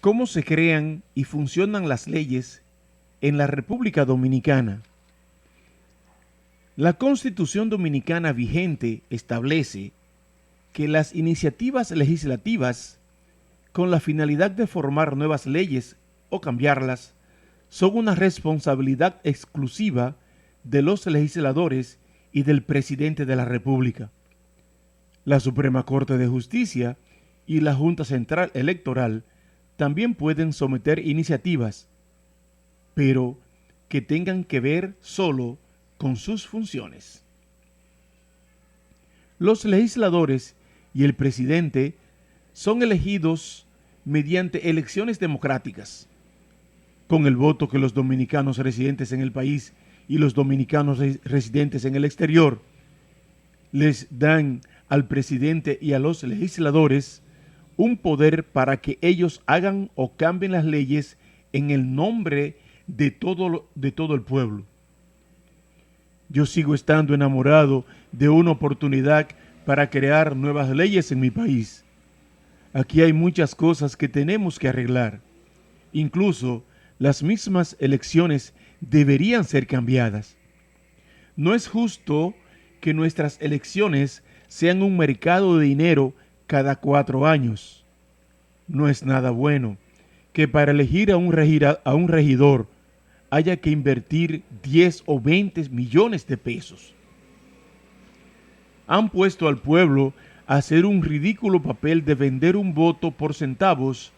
¿Cómo se crean y funcionan las leyes en la República Dominicana? La Constitución Dominicana vigente establece que las iniciativas legislativas con la finalidad de formar nuevas leyes o cambiarlas son una responsabilidad exclusiva de los legisladores y del presidente de la República. La Suprema Corte de Justicia y la Junta Central Electoral también pueden someter iniciativas, pero que tengan que ver solo con sus funciones. Los legisladores y el presidente son elegidos mediante elecciones democráticas, con el voto que los dominicanos residentes en el país y los dominicanos residentes en el exterior les dan al presidente y a los legisladores un poder para que ellos hagan o cambien las leyes en el nombre de todo el pueblo. Yo sigo estando enamorado de una oportunidad para crear nuevas leyes en mi país. Aquí hay muchas cosas que tenemos que arreglar. Incluso las mismas elecciones deberían ser cambiadas. No es justo que nuestras elecciones sean un mercado de dinero cada 4 años. No es nada bueno que para elegir a un regidor haya que invertir 10 o 20 millones de pesos. Han puesto al pueblo a hacer un ridículo papel de vender un voto por centavos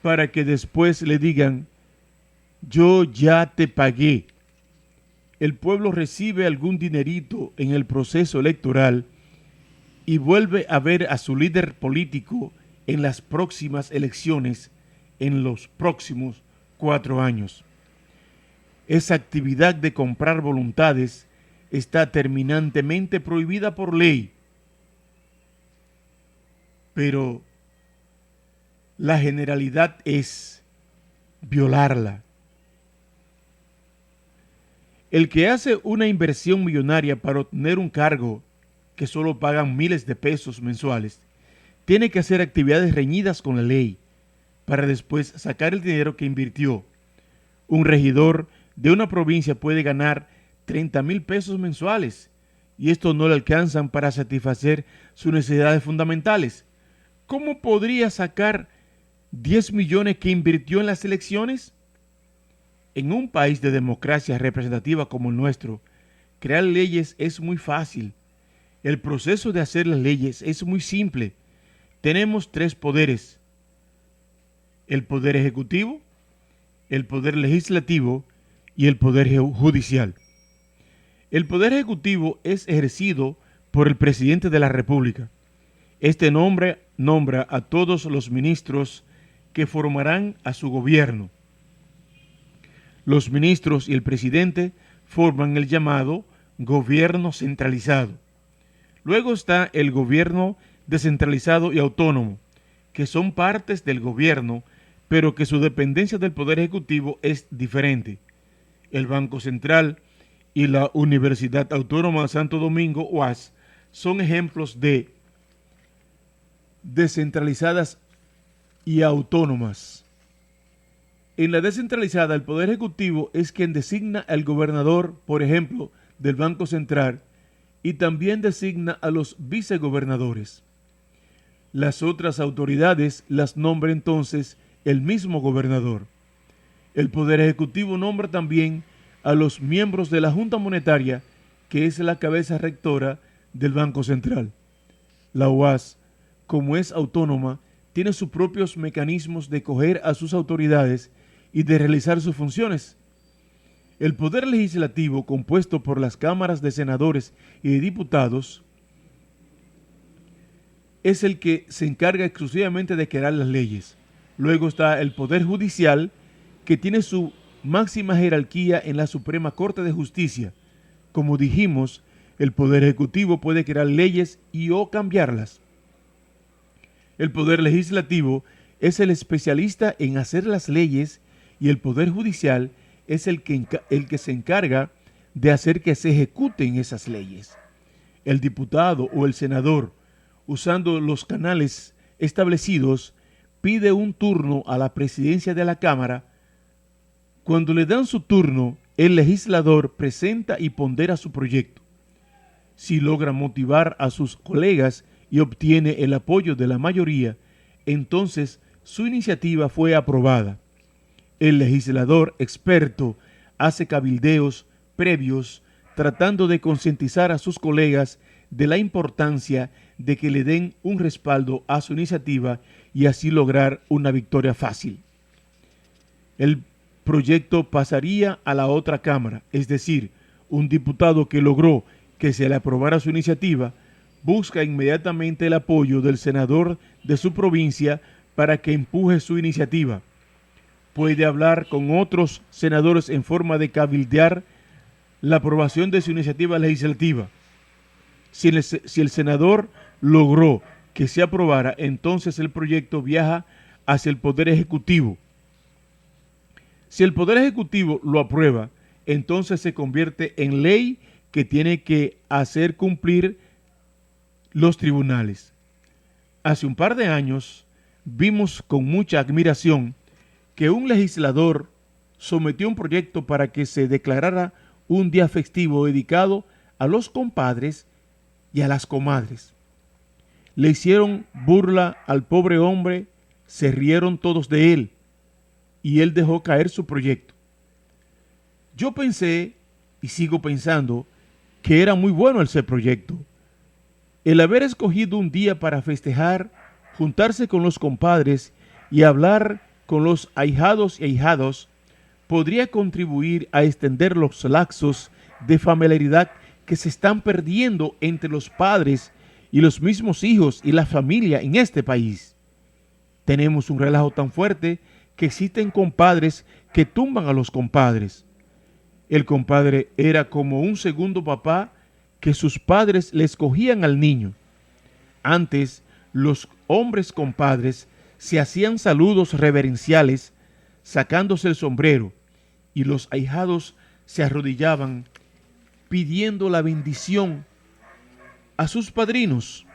para que después le digan: yo ya te pagué. El pueblo recibe algún dinerito en el proceso electoral y vuelve a ver a su líder político en las próximas elecciones en los próximos 4 años. Esa actividad de comprar voluntades está terminantemente prohibida por ley. Pero la generalidad es violarla. El que hace una inversión millonaria para obtener un cargo que solo pagan miles de pesos mensuales, tiene que hacer actividades reñidas con la ley para después sacar el dinero que invirtió. Un regidor de una provincia puede ganar 30,000 pesos mensuales y estos no le alcanzan para satisfacer sus necesidades fundamentales. ¿Cómo podría sacar 10 millones que invirtió en las elecciones? En un país de democracia representativa como el nuestro, crear leyes es muy fácil. El proceso de hacer las leyes es muy simple. Tenemos 3 poderes: el poder ejecutivo, el poder legislativo y el poder judicial. El poder ejecutivo es ejercido por el presidente de la República. Este nombra a todos los ministros que formarán a su gobierno. Los ministros y el presidente forman el llamado gobierno centralizado. Luego está el gobierno descentralizado y autónomo, que son partes del gobierno, pero que su dependencia del Poder Ejecutivo es diferente. El Banco Central y la Universidad Autónoma de Santo Domingo, UAS, son ejemplos de descentralizadas y autónomas. En la descentralizada, el Poder Ejecutivo es quien designa al gobernador, por ejemplo, del Banco Central, y también designa a los vicegobernadores. Las otras autoridades las nombra entonces el mismo gobernador. El Poder Ejecutivo nombra también a los miembros de la Junta Monetaria, que es la cabeza rectora del Banco Central. La UAS, como es autónoma, tiene sus propios mecanismos de escoger a sus autoridades y de realizar sus funciones. El Poder Legislativo, compuesto por las cámaras de senadores y de diputados, es el que se encarga exclusivamente de crear las leyes. Luego está el Poder Judicial, que tiene su máxima jerarquía en la Suprema Corte de Justicia. Como dijimos, el Poder Ejecutivo puede crear leyes y o cambiarlas. El Poder Legislativo es el especialista en hacer las leyes y el Poder Judicial es el que se encarga de hacer que se ejecuten esas leyes. El diputado o el senador, usando los canales establecidos, pide un turno a la presidencia de la Cámara. Cuando le dan su turno, el legislador presenta y pondera su proyecto. Si logra motivar a sus colegas y obtiene el apoyo de la mayoría, entonces su iniciativa fue aprobada. El legislador experto hace cabildeos previos tratando de concientizar a sus colegas de la importancia de que le den un respaldo a su iniciativa y así lograr una victoria fácil. El proyecto pasaría a la otra cámara, es decir, un diputado que logró que se le aprobara su iniciativa busca inmediatamente el apoyo del senador de su provincia para que empuje su iniciativa. Puede hablar con otros senadores en forma de cabildear la aprobación de su iniciativa legislativa. Si el senador logró que se aprobara, entonces el proyecto viaja hacia el Poder Ejecutivo. Si el Poder Ejecutivo lo aprueba, entonces se convierte en ley que tiene que hacer cumplir los tribunales. Hace un par de años vimos con mucha admiración que un legislador sometió un proyecto para que se declarara un día festivo dedicado a los compadres y a las comadres. Le hicieron burla al pobre hombre, se rieron todos de él y él dejó caer su proyecto. Yo pensé y sigo pensando que era muy bueno ese proyecto. El haber escogido un día para festejar, juntarse con los compadres y hablar con los ahijados y ahijadas podría contribuir a extender los lazos de familiaridad que se están perdiendo entre los padres y los mismos hijos y la familia en este país. Tenemos un relajo tan fuerte que existen compadres que tumban a los compadres. El compadre era como un segundo papá que sus padres le escogían al niño. Antes, los hombres compadres se hacían saludos reverenciales sacándose el sombrero y los ahijados se arrodillaban pidiendo la bendición a sus padrinos.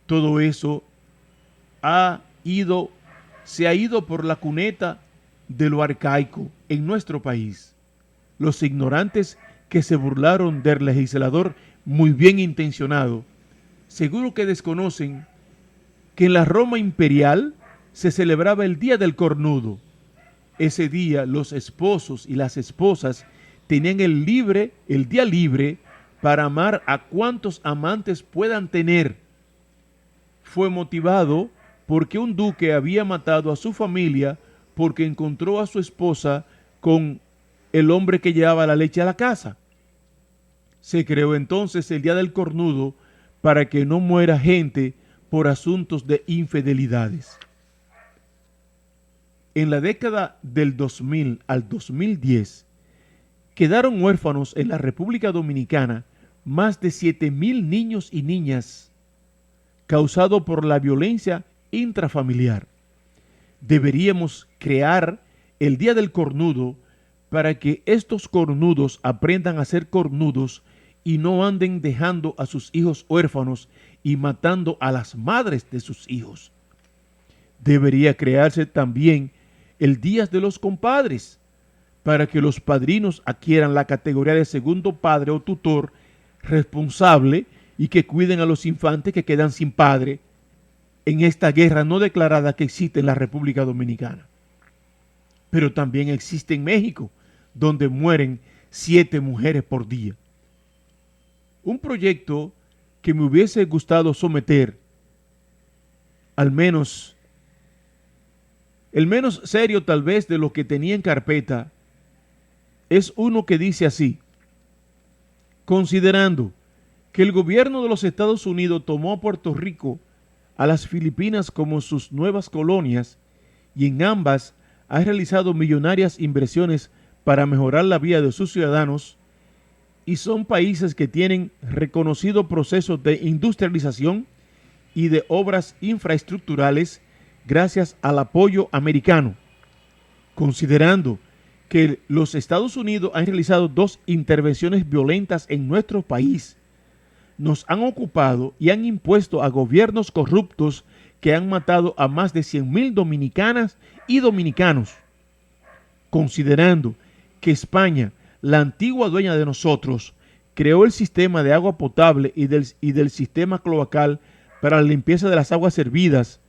Todo eso se ha ido por la cuneta de lo arcaico en nuestro país. Los ignorantes que se burlaron del legislador muy bien intencionado, seguro que desconocen que en la Roma imperial se celebraba el Día del Cornudo. Ese día los esposos y las esposas tenían el día libre para amar a cuantos amantes puedan tener. Fue motivado porque un duque había matado a su familia porque encontró a su esposa con el hombre que llevaba la leche a la casa. Se creó entonces el Día del Cornudo para que no muera gente por asuntos de infidelidades. En la década del 2000 al 2010, quedaron huérfanos en la República Dominicana más de 7,000 niños y niñas, causado por la violencia intrafamiliar. Deberíamos crear el Día del Cornudo para que estos cornudos aprendan a ser cornudos y no anden dejando a sus hijos huérfanos y matando a las madres de sus hijos. Debería crearse también el Día de los Compadres, para que los padrinos adquieran la categoría de segundo padre o tutor responsable y que cuiden a los infantes que quedan sin padre en esta guerra no declarada que existe en la República Dominicana. Pero también existe en México, donde mueren 7 mujeres por día. Un proyecto que me hubiese gustado someter, al menos, el menos serio tal vez de lo que tenía en carpeta, es uno que dice así: considerando que el gobierno de los Estados Unidos tomó a Puerto Rico, a las Filipinas como sus nuevas colonias, y en ambas ha realizado millonarias inversiones para mejorar la vida de sus ciudadanos, y son países que tienen reconocido procesos de industrialización y de obras infraestructurales gracias al apoyo americano. Considerando que los Estados Unidos han realizado 2 intervenciones violentas en nuestro país, nos han ocupado y han impuesto a gobiernos corruptos que han matado a más de 100.000 dominicanas y dominicanos, considerando que España, la antigua dueña de nosotros, creó el sistema de agua potable y del sistema cloacal para la limpieza de las aguas servidas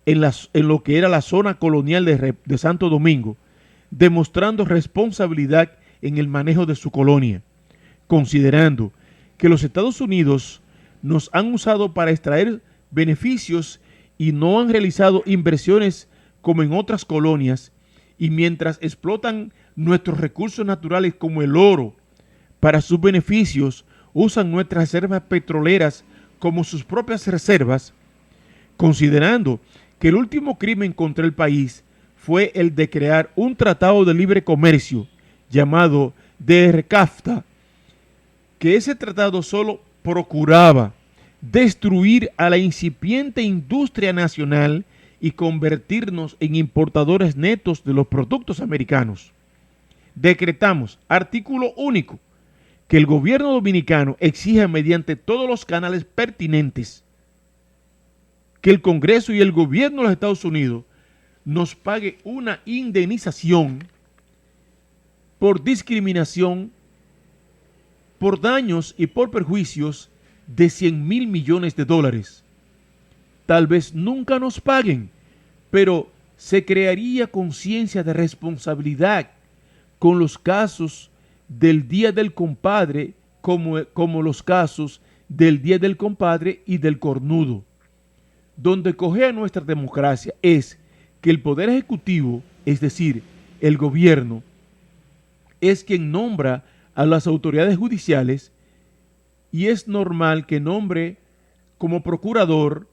en lo que era la zona colonial de Santo Domingo, demostrando responsabilidad en el manejo de su colonia, considerando que los Estados Unidos nos han usado para extraer beneficios y no han realizado inversiones como en otras colonias, y mientras explotan nuestros recursos naturales como el oro para sus beneficios, usan nuestras reservas petroleras como sus propias reservas, considerando que el último crimen contra el país fue el de crear un tratado de libre comercio llamado DRCAFTA, que ese tratado solo procuraba destruir a la incipiente industria nacional y convertirnos en importadores netos de los productos americanos. Decretamos, artículo único, que el gobierno dominicano exija mediante todos los canales pertinentes que el Congreso y el gobierno de los Estados Unidos nos pague una indemnización por discriminación, por daños y por perjuicios de 100.000 millones de dólares. Tal vez nunca nos paguen, pero se crearía conciencia de responsabilidad con los casos del Día del Compadre, como los casos del Día del Compadre y del Cornudo. Donde cojea nuestra democracia es que el Poder Ejecutivo, es decir, el gobierno, es quien nombra a las autoridades judiciales, y es normal que nombre como procurador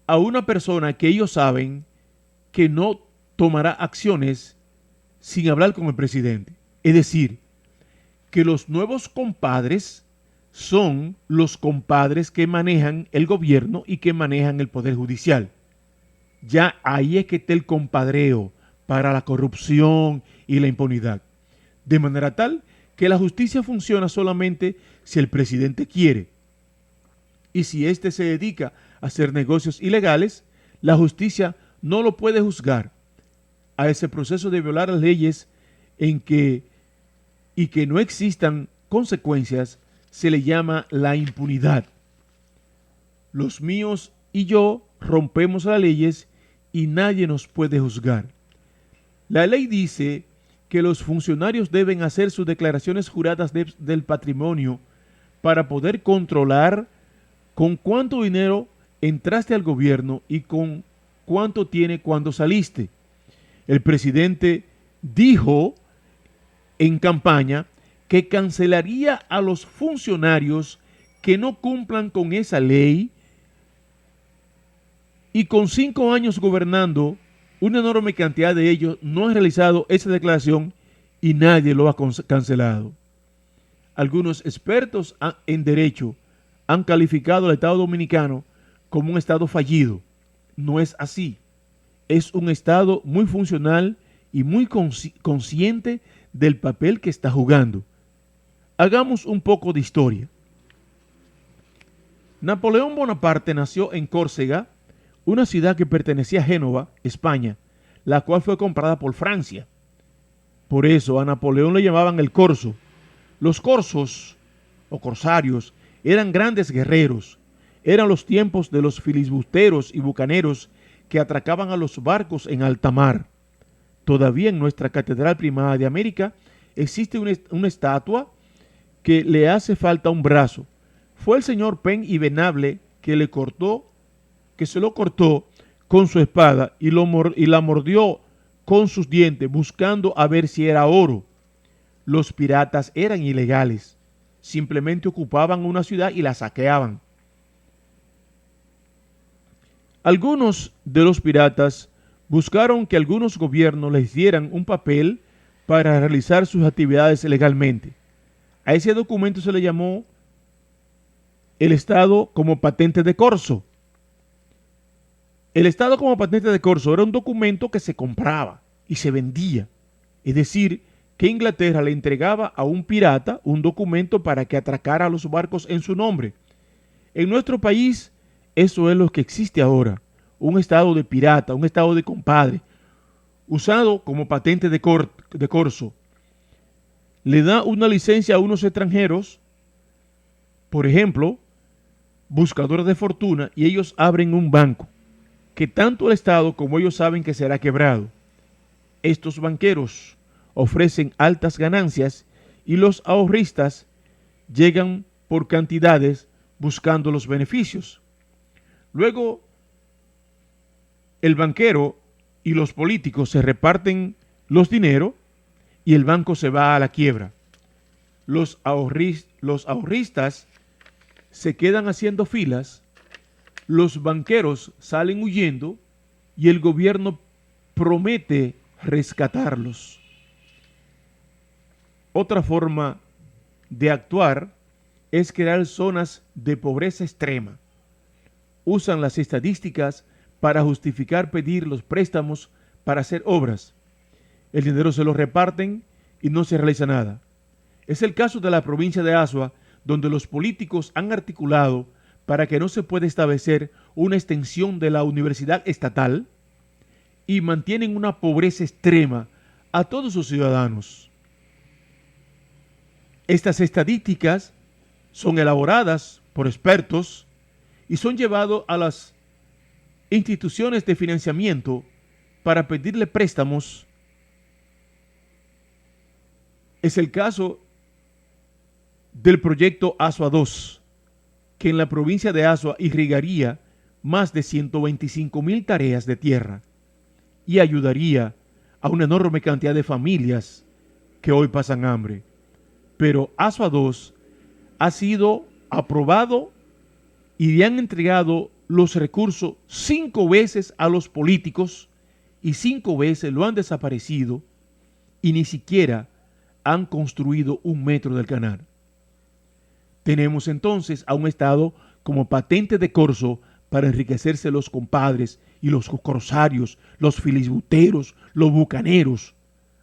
a una persona que ellos saben que no tomará acciones sin hablar con el presidente. Es decir, que los nuevos compadres son los compadres que manejan el gobierno y que manejan el Poder Judicial. Ya ahí es que está el compadreo para la corrupción y la impunidad. De manera tal que la justicia funciona solamente si el presidente quiere. Y si éste se dedica a hacer negocios ilegales, la justicia no lo puede juzgar. A ese proceso de violar las leyes y que no existan consecuencias se le llama la impunidad. Los míos y yo rompemos las leyes y nadie nos puede juzgar. La ley dice que los funcionarios deben hacer sus declaraciones juradas del patrimonio para poder controlar con cuánto dinero entraste al gobierno y con cuánto tiene cuando saliste. El presidente dijo en campaña que cancelaría a los funcionarios que no cumplan con esa ley, y con 5 años gobernando, una enorme cantidad de ellos no han realizado esa declaración y nadie lo ha cancelado. Algunos expertos en derecho han calificado al Estado Dominicano como un Estado fallido. No es así. Es un Estado muy funcional y muy consciente del papel que está jugando. Hagamos un poco de historia. Napoleón Bonaparte nació en Córcega, una ciudad que pertenecía a Génova, España, la cual fue comprada por Francia. Por eso a Napoleón le llamaban el corso. Los corsos o corsarios eran grandes guerreros. Eran los tiempos de los filibusteros y bucaneros que atracaban a los barcos en alta mar. Todavía en nuestra Catedral Primada de América existe una estatua que le hace falta un brazo. Fue el señor Pen y Venable que se lo cortó con su espada y la mordió con sus dientes, buscando a ver si era oro. Los piratas eran ilegales. Simplemente ocupaban una ciudad y la saqueaban. Algunos de los piratas buscaron que algunos gobiernos les dieran un papel para realizar sus actividades legalmente. A ese documento se le llamó el Estado como patente de corso. El Estado como patente de corso era un documento que se compraba y se vendía. Es decir, que Inglaterra le entregaba a un pirata un documento para que atracara a los barcos en su nombre. En nuestro país, eso es lo que existe ahora. un estado de pirata, un estado de compadre, usado como patente de corso. Le da una licencia a unos extranjeros, por ejemplo, buscadores de fortuna, y ellos abren un banco que tanto el Estado como ellos saben que será quebrado. Estos banqueros ofrecen altas ganancias y los ahorristas llegan por cantidades buscando los beneficios. Luego, el banquero y los políticos se reparten los dineros y el banco se va a la quiebra. Los ahorristas se quedan haciendo filas, los banqueros salen huyendo y el gobierno promete rescatarlos. Otra forma de actuar es crear zonas de pobreza extrema. Usan las estadísticas para justificar pedir los préstamos para hacer obras. El dinero se lo reparten y no se realiza nada. Es el caso de la provincia de Azua, donde los políticos han articulado para que no se pueda establecer una extensión de la universidad estatal y mantienen una pobreza extrema a todos sus ciudadanos. Estas estadísticas son elaboradas por expertos y son llevados a las instituciones de financiamiento para pedirle préstamos. Es el caso del proyecto Azua 2, que en la provincia de Azua irrigaría más de 125,000 tareas de tierra y ayudaría a una enorme cantidad de familias que hoy pasan hambre. Pero Azua 2 ha sido aprobado y le han entregado los recursos 5 veces a los políticos y 5 veces lo han desaparecido y ni siquiera han construido 1 metro del canal. Tenemos entonces a un Estado como patente de corso para enriquecerse los compadres y los corsarios, los filibusteros, los bucaneros.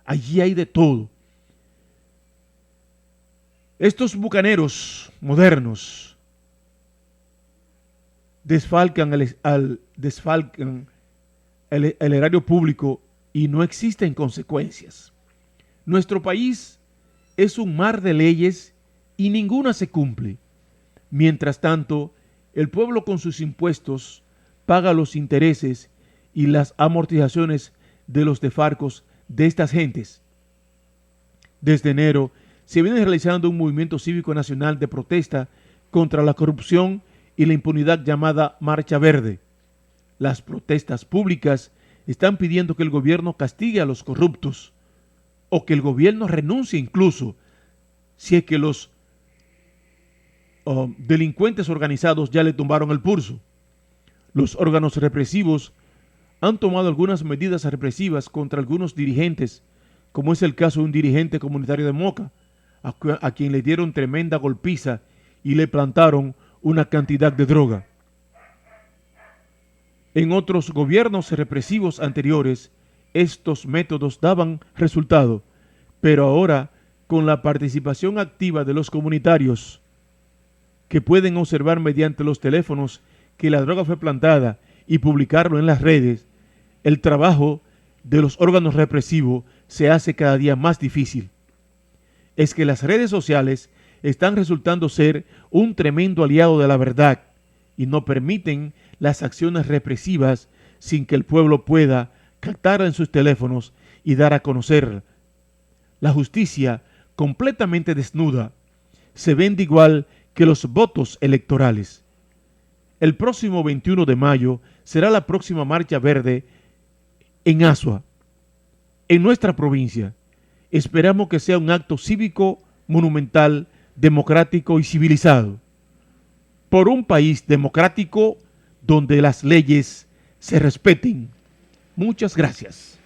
Allí hay de todo. Estos bucaneros modernos desfalcan el erario público y no existen consecuencias. Nuestro país es un mar de leyes y ninguna se cumple. Mientras tanto, el pueblo con sus impuestos paga los intereses y las amortizaciones de los desfalcos de estas gentes. Desde enero se viene realizando un movimiento cívico nacional de protesta contra la corrupción y la impunidad llamada Marcha Verde. Las protestas públicas están pidiendo que el gobierno castigue a los corruptos o que el gobierno renuncie incluso si es que los delincuentes organizados ya le tumbaron el pulso. Los órganos represivos han tomado algunas medidas represivas contra algunos dirigentes, como es el caso de un dirigente comunitario de Moca, a quien le dieron tremenda golpiza y le plantaron una cantidad de droga. En otros gobiernos represivos anteriores, estos métodos daban resultado, pero ahora, con la participación activa de los comunitarios, que pueden observar mediante los teléfonos que la droga fue plantada y publicarlo en las redes, el trabajo de los órganos represivos se hace cada día más difícil. Es que las redes sociales están resultando ser un tremendo aliado de la verdad y no permiten las acciones represivas sin que el pueblo pueda captar en sus teléfonos y dar a conocer. La justicia, completamente desnuda, se vende igual que los votos electorales. El próximo 21 de mayo será la próxima Marcha Verde en Azua, en nuestra provincia. Esperamos que sea un acto cívico, monumental, democrático y civilizado, por un país democrático donde las leyes se respeten. Muchas gracias.